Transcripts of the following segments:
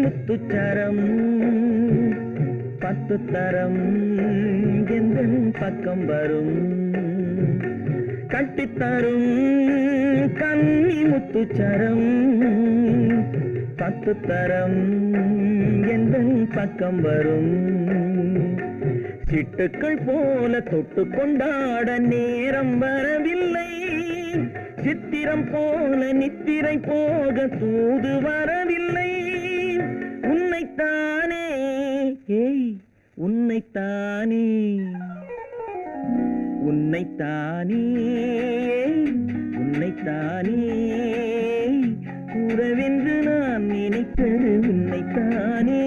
முத்துச்சரம் 10 தரம் எந்தன் பக்கம் வரும் கட்டித்தரும் கன்னி முத்துச்சரம் 10 தரம் எந்தன் பக்கம் வரும் சிட்டுக்கள் போல தொட்டு கொண்டாட நேரம் வரவில்லை சித்திரம் போல நித்திரை போக தூது வரவில்லை உன்னைத்தானே உன்னைத்தானே உன்னைத்தானே உன்னைத்தானே கூறவென்று நான் நினைத்தது உன்னைத்தானே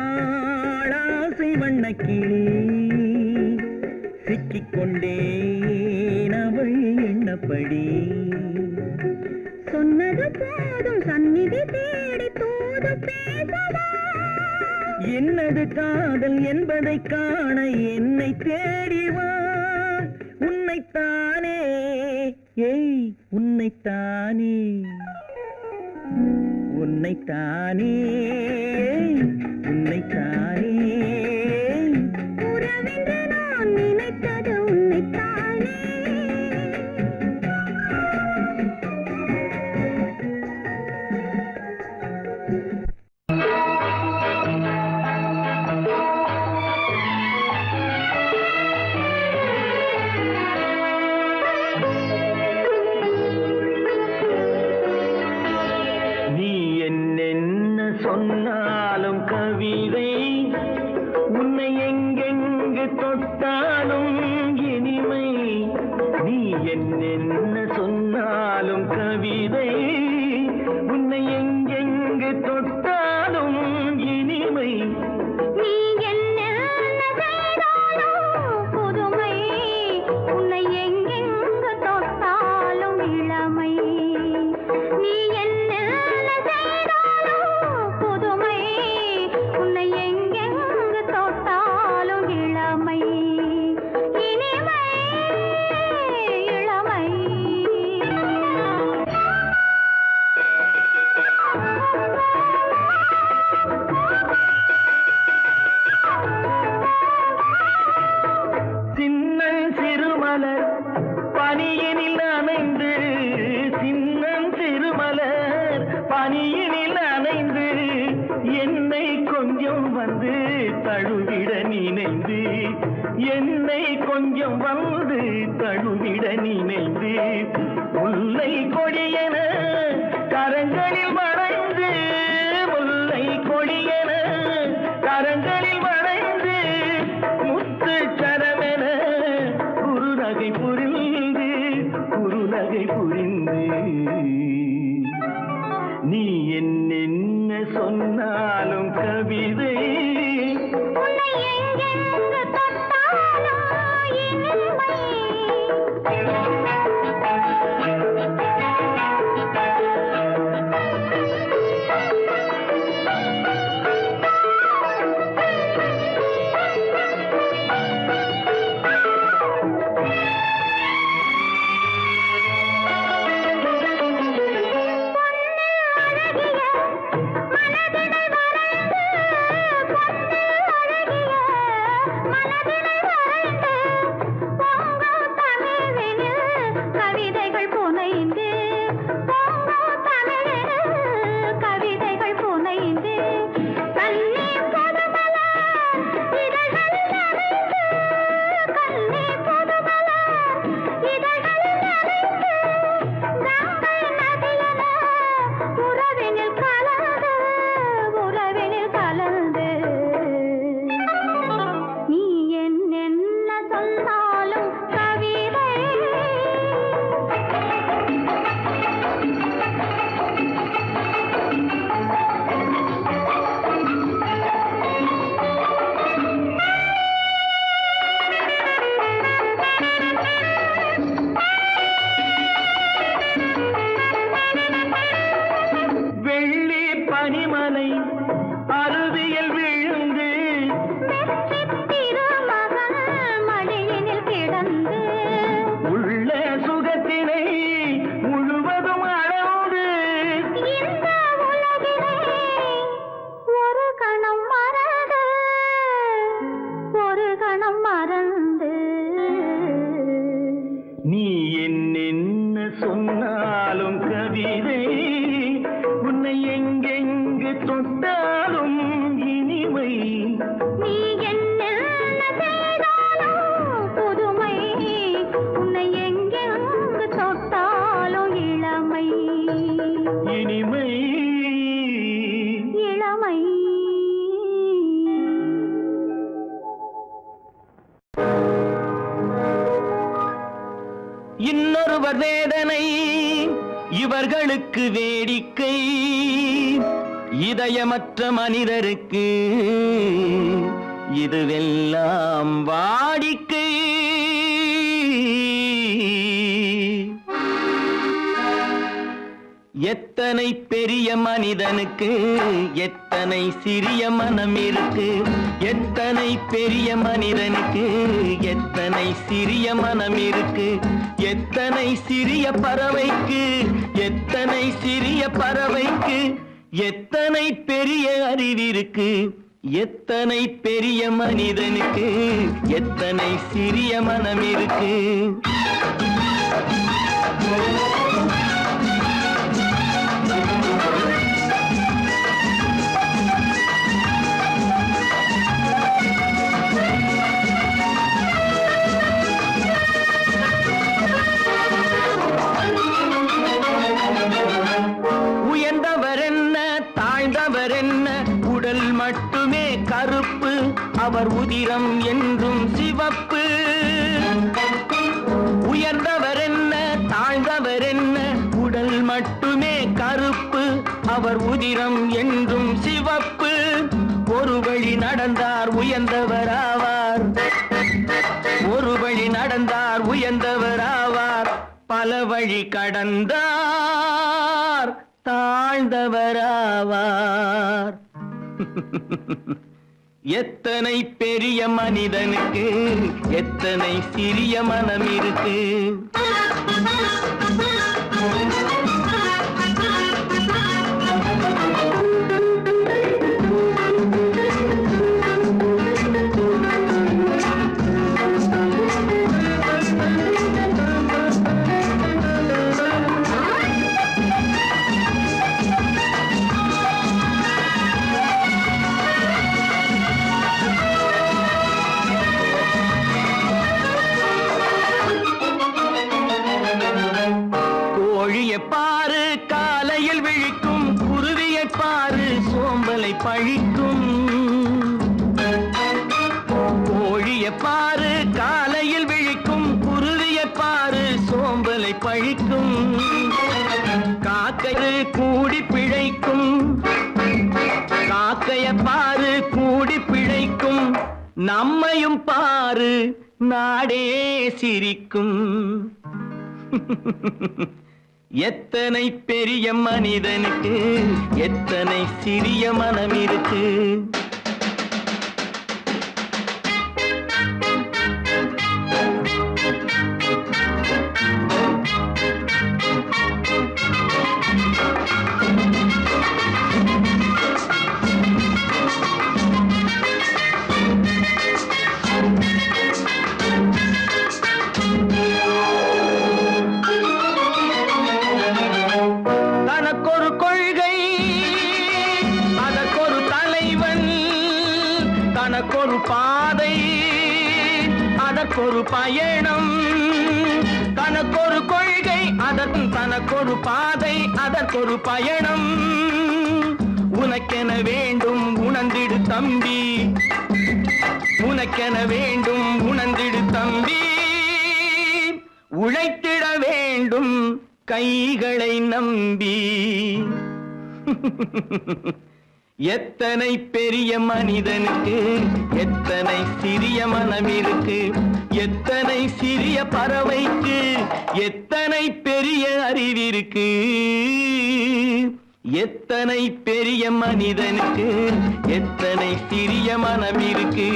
வட்டமிட்டாளாசை வண்ணக்கிளி சிக்கிக்கொண்டேன் அவள் எண்ணப்படி சொன்னது போதும் சந்நிதி தேடி தூது பேசவா என்னது காதல் என்பதை காண என்னை தேடிவா உன்னைத்தானே உன்னைத்தானே உன்னைத்தானே உன்னைத்தானே உறவென்று நான் நினைத்தது உன்னைத்தானே சொன்னாலும் கவிதை உன்னை எங்கெங்கு தொட்டாலும் இனிமை நீ என்ன சொன்னாலும் கவிதை உன்னை எங்கெங்கு தொட்டாலும் இனிமை நீ என்ன புதுமை உன்னை எங்கெங்கு தொட்டாலும் இளமை நீ என்ன பனியினில் அணைந்து என்னை கொஞ்சம் வந்து தழுவிட நினைந்து என்னை கொஞ்சம் வந்து தழுவிட நினைந்து முல்லை கொடியென கரங்களில் வளைந்து முல்லை கொடியென கரங்களில் வளைந்து முத்து சரமென குறுநகை புரிந்து நீ என்ன சொன்னாலும் கவிதை உன்னை எங்கெங்கு தொட்டாலும் இனிமை இன்னொருவர் வேதனை இவர்களுக்கு வேடிக்கை, இதயமற்ற மனிதருக்கு இதுவெல்லாம் வாடிக்கை. எத்தனை பெரிய மனிதனுக்கு எத்தனை சிறிய மனம் இருக்கு, எத்தனை பெரிய மனிதனுக்கு எத்தனை சிறிய மனம் இருக்கு, எத்தனை சிறிய பறவைக்கு எத்தனை சிறிய பறவைக்கு எத்தனை பெரிய அறிவிருக்கு, எத்தனை பெரிய மனிதனுக்கு எத்தனை சிறிய மனம் இருக்கு. உயர்ந்தவர் என்ன தாழ்ந்தவர் என்ன, உடல் மட்டுமே கருப்பு, அவர் உதிரம் என்றும் சிவப்பு. உயர்ந்தவர் என்ன தாழ்ந்தவர் என்ன, உடல் மட்டுமே கருப்பு, அவர் உதிரம் என்றும் சிவப்பு. ஒரு வழி நடந்தார் உயர்ந்தவர் ஆவார், ஒரு வழி நடந்தார் உயர்ந்தவர் ஆவார், பல வழி கடந்தார் தாழ்ந்தவர் ஆவார். எத்தனை பெரிய மனிதனுக்கு எத்தனை சிறிய மனம் இருக்கு. பாரு காலையில் விழிக்கும், குருவியை பாரு சோம்பலை பழிக்கும். கோழியை பாரு காலையில் விழிக்கும், குருவியை பாரு சோம்பலை பழிக்கும். காக்கை கூடி பிழைக்கும், காக்கைய பாரு கூடி பிழைக்கும். நம்மையும் பாரு நாடே சிரிக்கும். எத்தனை பெரிய மனிதனுக்கு எத்தனை சிறிய மனம் இருக்கு. தனக்கொரு கொள்கை அதற்கொரு தலைவன், தனக்கொரு பாதை அதற்கொரு பயணம். தனக்கொரு கொள்கை தனக்கொரு பாதை அதற்கொரு பயணம். உனக்கென வேண்டும் உணர்ந்திடு தம்பி, உனக்கென வேண்டும் உணர்ந்திடு தம்பி. உழைத்திட வேண்டும் கைகளை நம்பி. எத்தனை பெரிய மனிதனுக்கு எத்தனை சிறிய மனம் இருக்கு, எத்தனை சிறிய பறவைக்கு எத்தனை பெரிய அறிவிருக்கு, எத்தனை பெரிய மனிதனுக்கு எத்தனை சிறிய மனம் இருக்கு.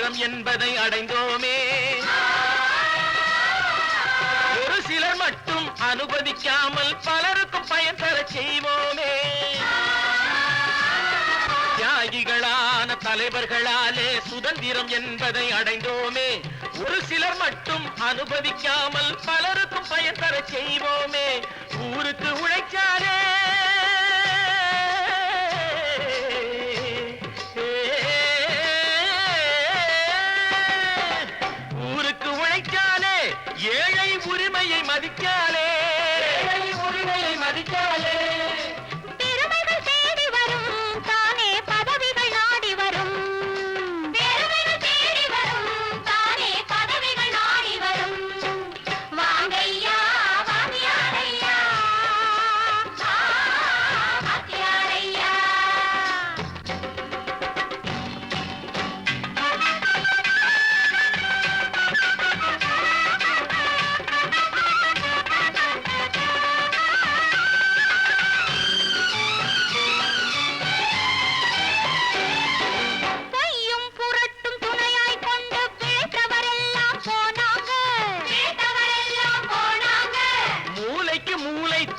சுதந்திரம் என்பதை அடைந்தோமே. ஒரு சிலர் மட்டும் அனுமதிக்காமல் பலருக்கும் பயன் தர செய்வோமே. தியாகிகளான தலைவர்களாலே சுதந்திரம் என்பதை அடைந்தோமே. ஒரு சிலர் மட்டும் அனுமதிக்காமல் பலருக்கும் பயன் தர செய்வோமே. ஊருக்கு உழைச்சாலே ஊருக்கு உழைச்சாலே ஏழை உரிமையை மதிக்காலே உரிமையை மதிக்காலே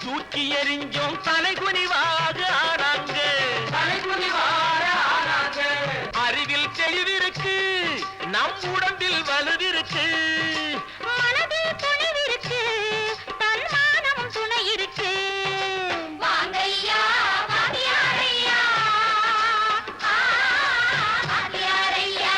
தூக்கி எறிஞ்சோம் தலைகுனிவாக ஆனாங்க. அறிவில் தெளிவிருக்கு, நம் உடம்பில் வலுவிருக்கு, மனதில் துணிவிருக்கு, தன்மானம் துணை இருக்கு. வாங்கையா வாங்கியாரையா வாங்கியாரையா.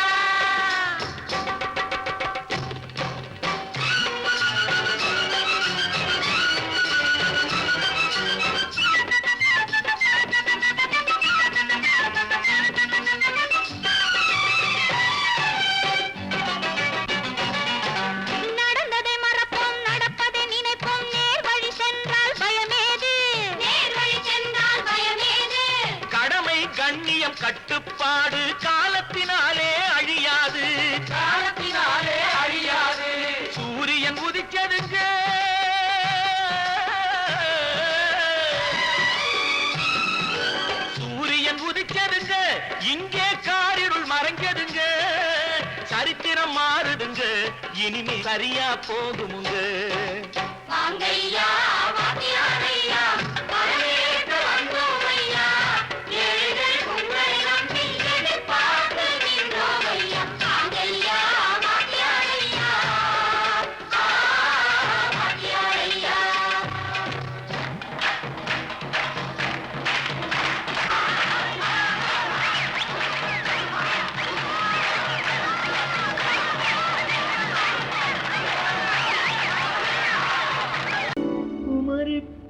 கண்ணியம் கட்டுப்பாடு காலத்தினாலே அழியாது, காலத்தினாலே அழியாது. சூரியன் உதிச்சதுங்க, சூரியன் உதிச்சதுங்க, இங்கே காரிருள் மறைஞ்சதுங்க. சரித்திரம் மாறுதுங்க, இனிமே சரியா போகுமுங்க. வாங்கையா வாங்கியாரையா வரவேற்க வந்தோமையா.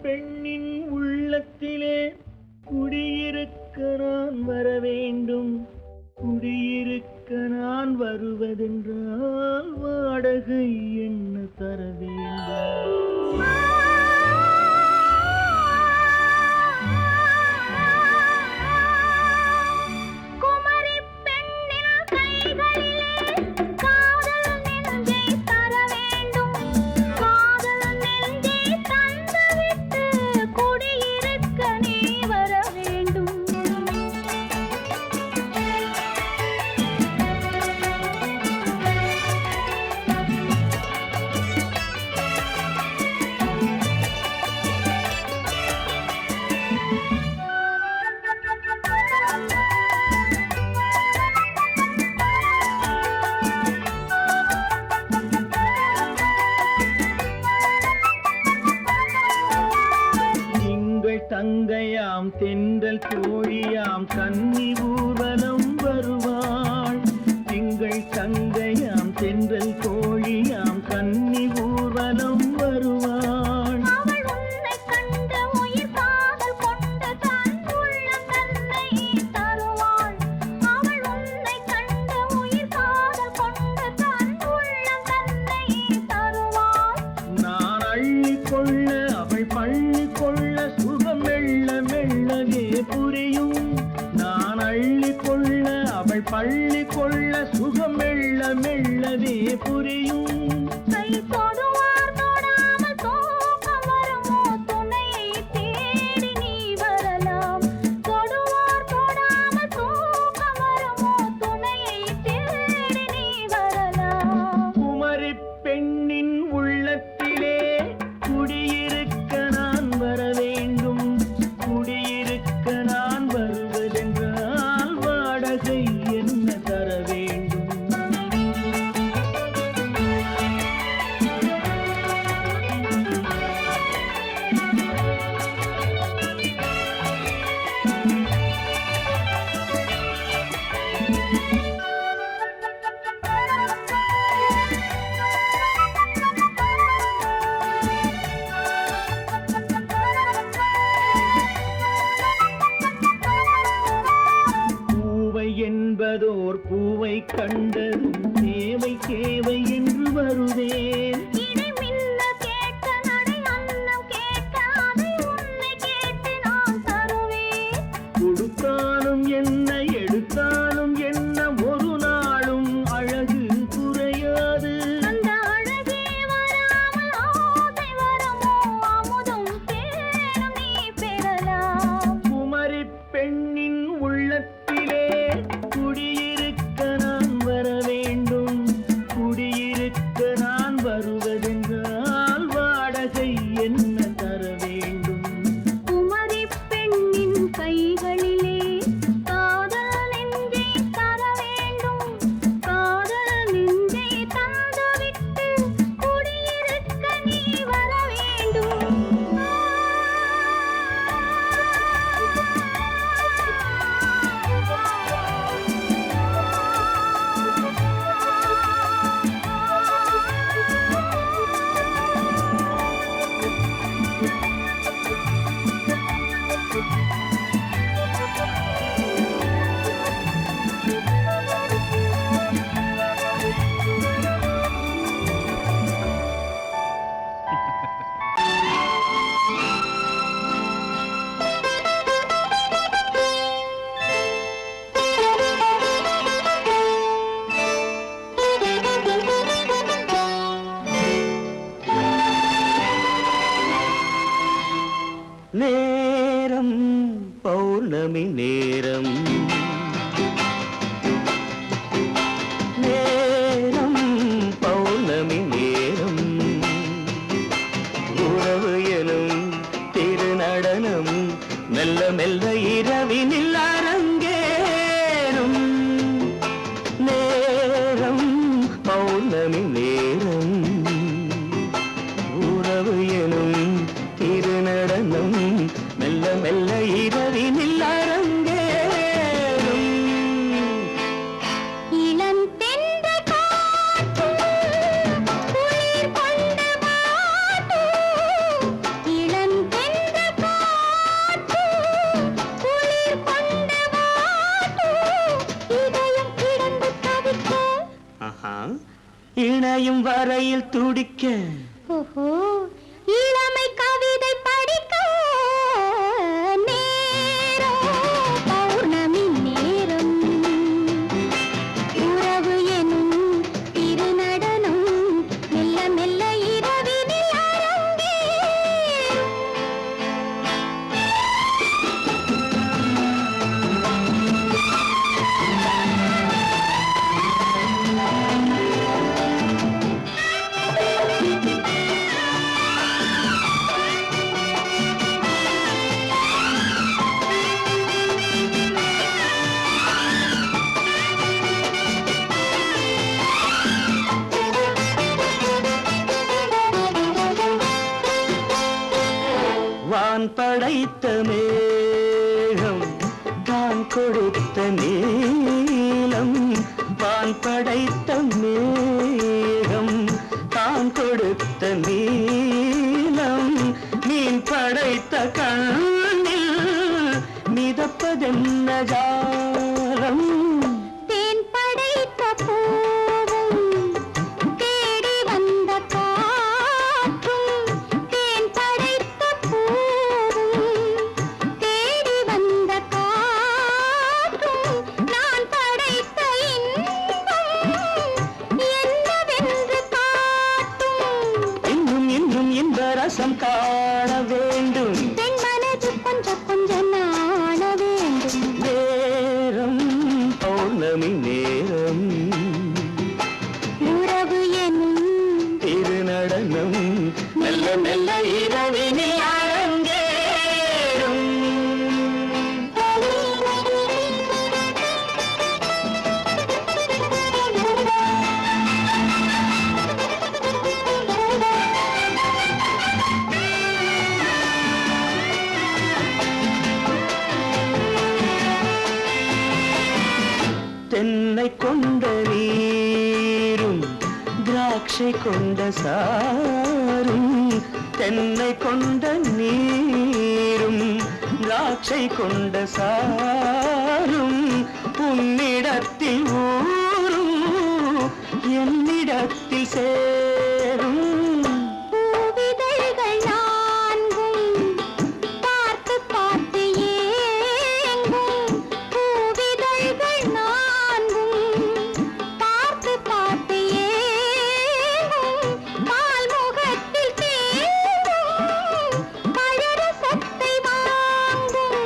பெண்ணின் உள்ளத்திலே குடியிருக்க நான் வர வேண்டும். குடியிருக்க நான் வருவதென்றால் வாடகை என்ன தர வேண்டும். தங்கையாம் தென்றல் தோழியாம் கன்னி ஊர்வலம் வருவாள். திங்கள் தங்கையாம் தென்றல் தோழியாம் கன்னி ஊர்வலம் வருவாள். அவள் உன்னை கண்ட உயிர் காதல் கொண்டு தன் உள்ளம் தன்னை தருவாள். அவள் உன்னை கண்ட உயிர் காதல் கொண்டு தன் உள்ளம் தன்னை தருவாள். நான் அள்ளிக்கொள்ள அவள் பள்ளிக்கொள்ள சுகம் மெல்ல மெல்லவே புரியும். நான் அள்ளிக்கொள்ள அவள் பள்ளிக்கொள்ள சுகம் மெல்ல மெல்லவே புரியும். கை தொடுவார் தொடாமல் தூக்கம் வருமோ, துணையை தேடி நீ வரலாம். தொடுவார் தொடாமல் தூக்கம் வருமோ, துணையை தேடி நீ தேவை என்று வருவேன். இடை மின்ன கேட்க நடை அன்னம் கேட்க அதை உன்னை கேட்டு நான் தருவேன். கொடுத்தாலும் என்ன எடுத்தாலும் என்ன ஒரு நாளும் அழகு குறையாது. அந்த அழகே வராமல் ஆசை வரமோ அமுதும் தேனும் நீ பெறலாம். குமரி பெண்ணின் உள்ளத்திலே குடியிருக்க நான் வர வேண்டும். குடியிருக்க நான் வருவதென்றால் வாடகை என்ன தர வேண்டும்? குமரி பெண்ணின் கைகளிலே காதல் நெஞ்சை தர வேண்டும். காதல் நெஞ்சை தந்துவிட்டு குடியிருக்க நீ வர வேண்டும். நேரம் பௌர்ணமி நேரம். நேரம் பௌர்ணமி நேரம். உறவு எனும் திருநடனம் மெல்ல மெல்ல இரவினில் அரங்கேறும். நேரம் பௌர்ணமி நேரம். உறவு எனும் திருநடனம் மெல்ல மெல்ல இரவினில் அரங்கேறும். இளம் தென்றல் காற்றும் குளிர் கொண்டு வாட்டும். இளம் தென்றல் காற்றும் குளிர் கொண்டு வாட்டும். இதயம் கிடந்து தவிக்க ஆஹா, இணையும் வரையில் துடிக்க. ஓஹோ இளமை கவிதை படிக்க. நேரம் பௌர்ணமி நேரம். உறவு எனும் திருநடனம் மெல்ல மெல்ல இரவினில் அரங்கேறும். வான் படைத்த மேகம் தான் கொடுத்த நீலம். வான் படைத்த மேகம் தான் கொடுத்த நீலம். மீன் படைத்த கண்ணில் மிதப்பதென்ன ஜாலம். தேன் படைத்த பூவும் தேடி வந்த காற்றும். தேன் படைத்த பூவும் தேடி வந்த காற்றும். நான் படைத்த இன்பம் என்னவென்று காட்டும். இன்னும் இன்னும் இன்ப ரசம் காண வேண்டும். பெண் மனது கொஞ்சம் கொஞ்சம் நாண வேண்டும். நேரம் பௌர்ணமி நேரம். உறவு எனும் திருநடனம் மெல்ல மெல்ல இரவினில் அரங்கேறும். தென்னை கொண்ட நீரும் திராட்சை கொண்ட சாரும். தென்னை கொண்ட நீரும் திராட்சை கொண்ட சாரும். உன்னிடத்தில் ஊரும் என்னிடத்தில் சேரும் பூவிதழ்கள் நான்கும் பார்த்து பார்த்து ஏங்கும். பூவிதழ்கள் நான்கும் பார்த்து பார்த்து ஏங்கும். பால்முகத்தில் தேங்கும் பழரசத்தை வாங்கும்.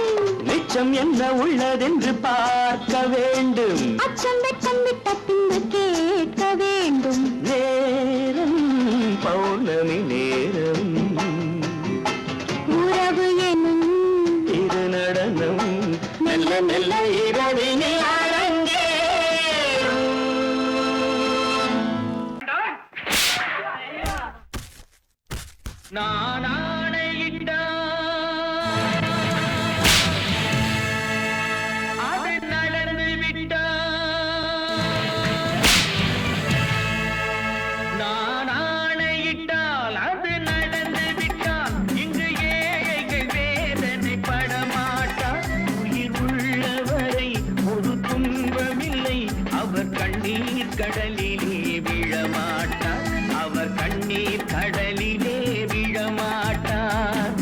மிச்சம் என்ன உள்ளதென்று பார்க்க வேண்டும். அச்சம் வெச்சம் விட்ட பின்பு கேட்க வேண்டும். நேரம் பௌர்ணமி நேரம், உறவு எனும் இரு நடனம் மெல்ல மெல்ல இரவினில் அரங்கேறும். நான் ஆணையிட்டால் அது நடந்து விட்டால். நான் ஆணையிட்டால் அது நடந்து விட்டால். இங்கு ஏழைகள் வேதனை படமாட்டார். உயிர் உள்ளவரை ஒரு துன்பமில்லை. அவர் கண்ணீர் கடலிலே விழமாட்டார். அவர் கண்ணீர் கடலிலே விழமாட்டார்.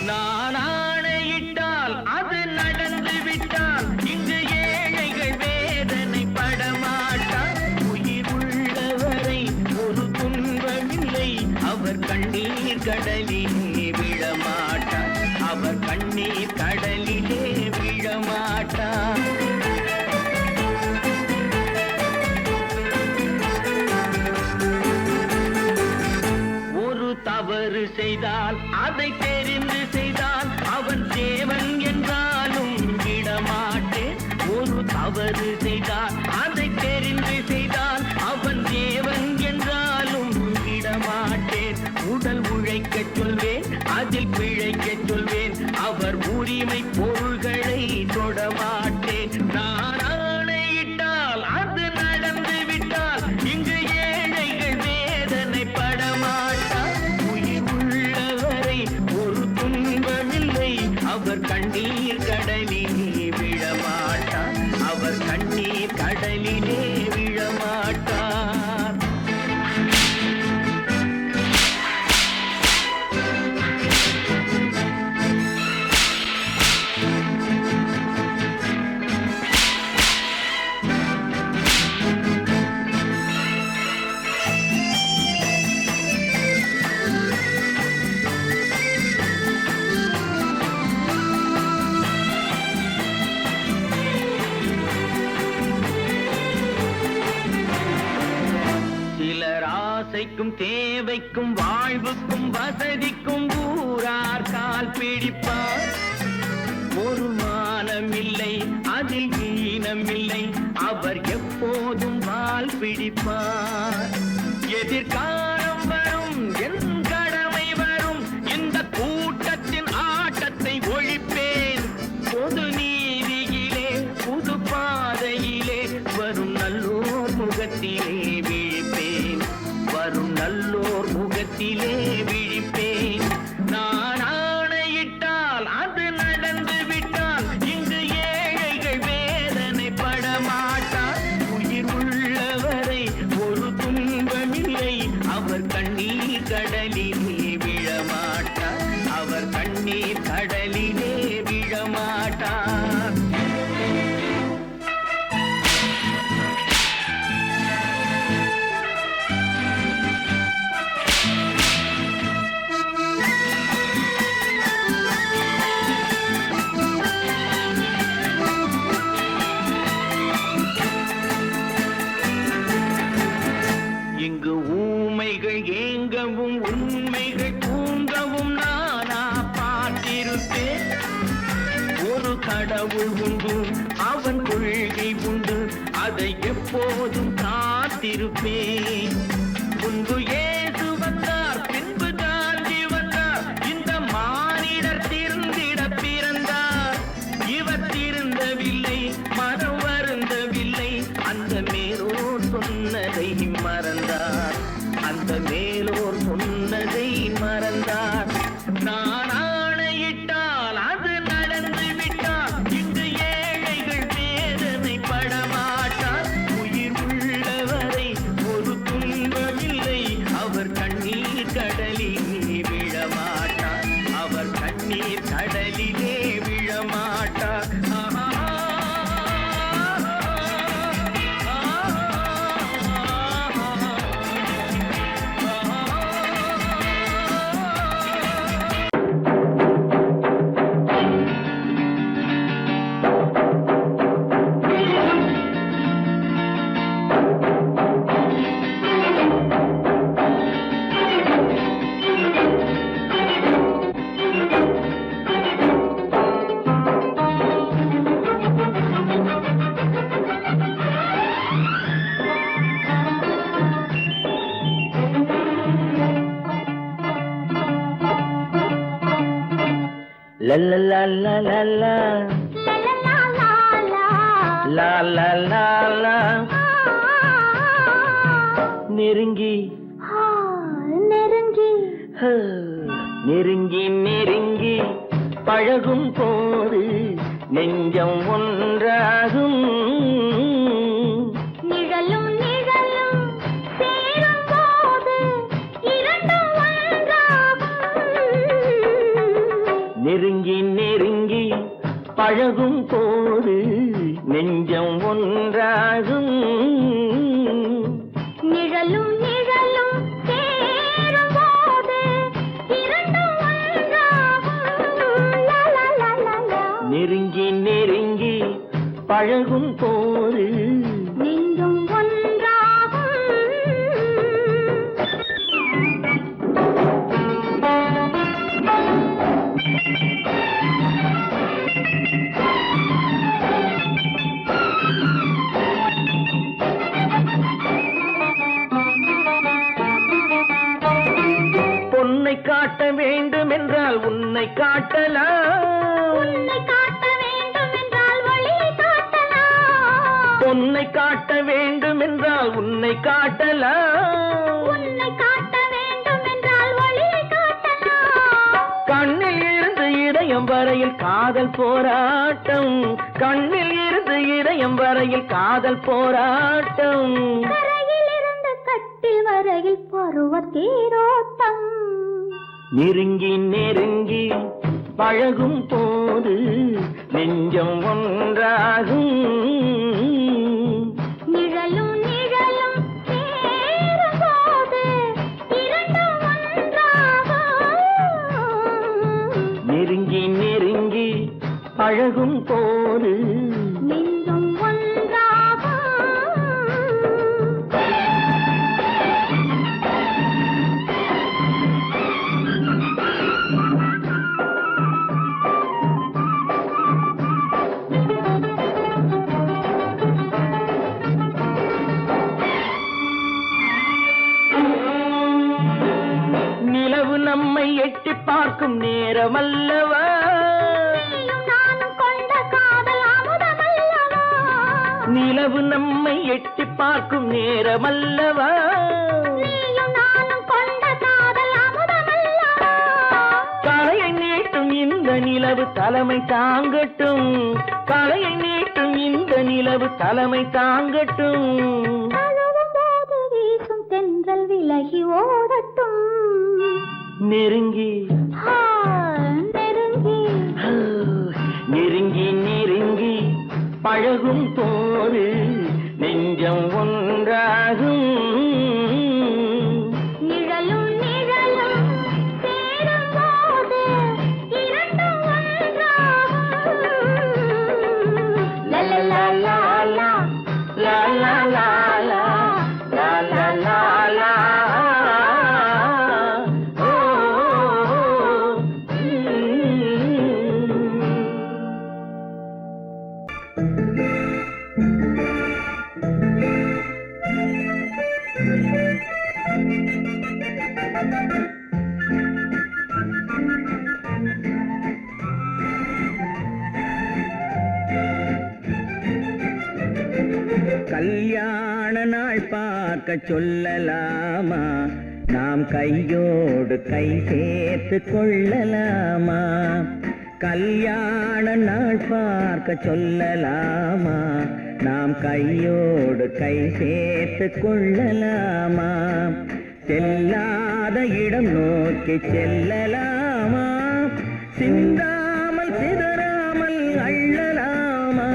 நான் ஆணையிட்டால் அது நடந்து விட்டால். இங்கு ஏழைகள் வேதனை படமாட்டார். உயிர் உள்ளவரை ஒரு துன்பமில்லை. அவர் கண்ணீர் கடலிலே விழமாட்டார். அவர் கண்ணீர் கடலிலே விழமாட்டார். ஒரு தவறு செய்தால் அதை தெரிந்து செய்தால் அவன் தேவன் என்றாலும் விடமாட்டேன். ஒரு தவறு செய்தால் அதை தெரிந்து செய்தால் அவன் தேவன் என்றாலும் விடமாட்டேன். உடல் உழைக்கச் சொல்வேன், அதில் பிழைக்கச் சொல்வேன். அவர் உரிமை பொருள்களை தொடமாட்டேன். நான் ஆணையிட்டால் அது நடந்து விட்டால். இங்கு ஏழைகள் வேதனை படமாட்டார். உயிர் உள்ளவரை ஒரு துன்பமில்லை. அவர் கண்ணீர் கடலிலே விழமாட்டார். அவர் கண்ணீர் கடலிலே விழமாட்டார். சிலர் ஆசைக்கும் தேவைக்கும் வாழ்வுக்கும் வசதிக்கும் ஊரார் கால் பிடிப்பார். ஒரு மானமில்லை, அதில் ஈனமில்லை. அவர் எப்போதும் வால் பிடிப்பார். எதிர்காலம் வரும், என் கடமை வரும். இந்த கூட்டத்தின் ஆட்டத்தை ஒழிப்பேன். பொது நீதியிலே புது பாதையிலே வரும் நல்லோர் முகத்திலே விழிப்பேன். வரும் நல்லோர் முகத்திலே விழிப்பேன். நான் ஆணையிட்டால் அது நடந்து விட்டால். இங்கு ஏழைகள் வேதனை படமாட்டார். உயிர் உள்ளவரை ஒரு துன்பமில்லை. அவர் கண்ணீர் கடலிலே விழமாட்டார். அவர் கண்ணீர் கடலிலே விழமாட்டார். இங்கு ஊமைகள் ஏங்கவும் உண்மைகள் தூங்கவும் நானா பார்த்திருப்பேன். ஒரு கடவுள் உண்டு, அவன் கொள்கை உண்டு. அதை எப்போதும் காத்திருப்பேன். முன்பு இயேசு வந்தார், பின்பு காந்தி வந்தார். இந்த மானிடர் திருந்திட பிறந்தார். இவர் திருந்தவில்லை, மனம் வருந்தவில்லை. அந்த மேலோர் சொன்னதை மறந்தார். அந்த மேலோர் சொன்னதை மறந்தார். நான் ஆணையிட்டால் அது நடந்து லல்லலல்லலல்லா லல்லலல்லா நெருங்கி நெருங்கி நெருங்கி நெருங்கி பழகும் போது நெஞ்சம் ஒன்றாகும் நிழலும் நிழலும் சேரும் போது இரண்டும் ஒன்றாகும் நெருங்கி நெருங்கி பழகும் போது நெஞ்சம் ஒன்றாகும் நிழலும் நிழலும் சேரும் போது இரண்டும் ஒன்றாகும் நெருங்கி நெருங்கி பழகும் போது நெஞ்சும் ஒன்றாகும் பொன்னை காட்ட வேண்டும் என்றால் உன்னை காட்டலாம் உன்னை காட்ட வேண்டும் என்றால் ஒளியை காட்டலாம் பொன்னை காட்ட வேண்டும் என்றால் உன்னை காட்டலாம் உன்னை காட்ட வேண்டும் என்றால் ஒளியை காட்டலாம் கண்ணில் இருந்து இதயம் வரையில் காதல் போராட்டம் கண்ணில் இருந்து இதயம் வரையில் காதல் போராட்டம் கரையில் இருந்து கட்டில் வரையில் பருவ தேரோட்டம் நெருங்கி நெருங்கி பழகும் போது நெஞ்சம் ஒன்றாகும் நிழலும் நிழலும் சேரும் போது இரண்டும் ஒன்றாகும் நெருங்கி நெருங்கி பழகும் போது நெஞ்சும் ஒன்றாகும் நிலவு நம்மை எட்டி பார்க்கும் நேரமல்லவா நீயும் நானும் கொண்ட காதல் அமுதமல்லவா நிலவு நம்மை எட்டி பார்க்கும் நேரமல்லவா நீயும் நானும் கொண்ட காதல் அமுதமல்லவா கலையை நீட்டும் இந்த நிலவு தலைமை தாங்கட்டும் கலையை நீட்டும் இந்த நிலவு தலைமை தாங்கட்டும் தழுவும் போது வீசும் தென்றல் விலகி ஓடட்டும் நெருங்கி நெருங்கி நெருங்கி நெருங்கி பழகும் போது நெஞ்சம் ஒன்றாகும் நிழலும் நிழலும் சேரும் போது இரண்டும் ஒன்றாகும் லலலலலா, லலலலலா, லலலலலா. ஓ, கல்யாண நாள் பார்க்க சொல்லலாமா நாம் கையோடு கை சேர்த்து கொள்ளலாமா கல்யாண நாள் பார்க்க சொல்லலாமா நாம் கையோடு கை சேர்த்து கொள்ளலாமா செல்லாத இடம் நோக்கி செல்லலாமா சிந்தாமல் சிதறாமல் அள்ளலாமா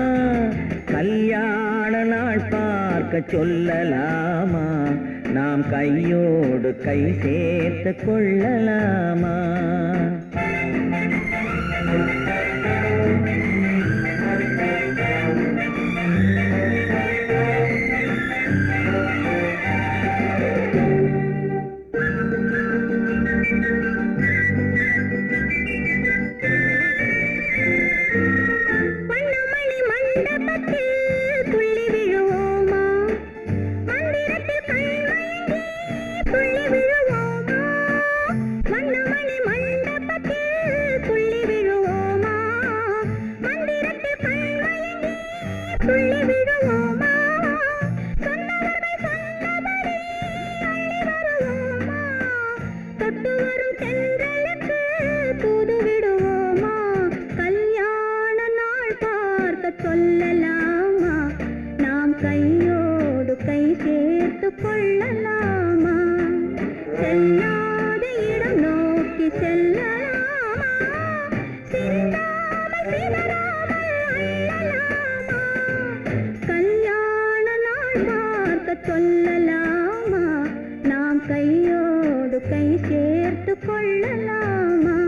கல்யாண நாள் பார்க்க சொல்லலாமா நாம் கையோடு கை சேர்த்து கொள்ளலாமா வண்ணமணி மண்டபத்தில் துள்ளி விழுவோமா மந்திரத்தில் கண்மயங்கி துள்ளி விழுவோமா வண்ணமணி மண்டபத்தில் துள்ளி விழுவோமா சொல்லலாமா நாம் கையோடு கை சேர்த்து கொள்ளலாமா செல்லாத இடம் நோக்கி செல்லலாமா சிந்தாமல் சிதறாமல் அள்ளலாமா கல்யாண நாள் பார்க்க சொல்லலாமா நாம் கையோடு கை சேர்த்து கொள்ளலாமா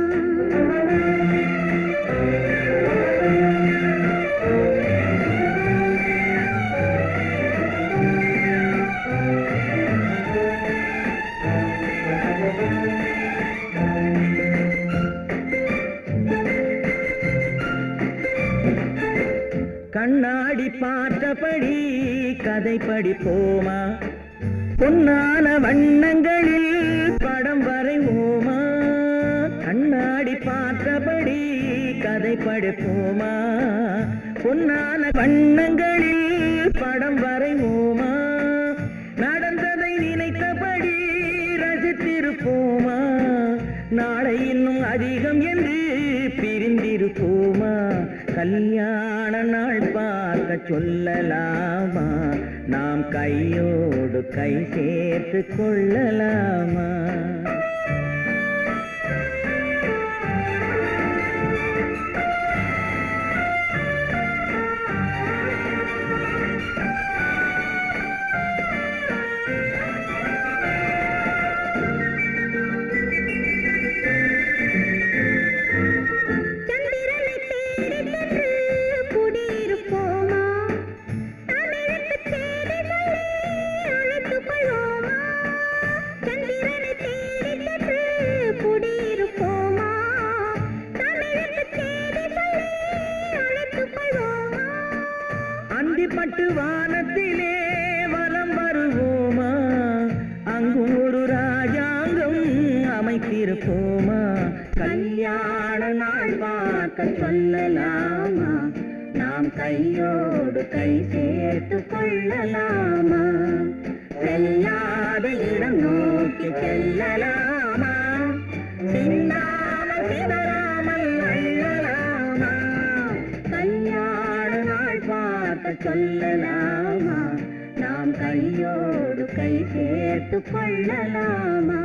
கண்ணாடி பார்த்தபடி கதை படிப்போமா பொன்னான வண்ணங்களில் படம் வரைவோமா கண்ணாடி பார்த்தபடி கதை படிப்போமா பொன்னான வண்ணங்களில் படம் வரைவோமா நடந்ததை நினைத்தபடி ரசித்திருப்போமா நாளை இன்னும் அதிகம் என்று பிரிந்திருப்போமா கல்யாண நாள் பார்க்க சொல்லலாமா நாம் கையோடு கை சேர்த்து கொள்ளலாமா பட்டு வானத்திலே வலம் வருவோமா அங்கு ஒரு ராஜாங்கம் அமைத்திருப்போமா கல்யாண நாள் பார்க்க சொல்லலாமா நாம் கையோடு கை சேர்த்து கொள்ளலாமா செல்லாத இடம் நோக்கி செல்லலாமா சிந்தாமல் சிதறாமல் அள்ளலாமா கல்யாண நாள் பார்க்க சொல்லலாமா நாம் கையோடு கை சேர்த்து கொள்ளலாமா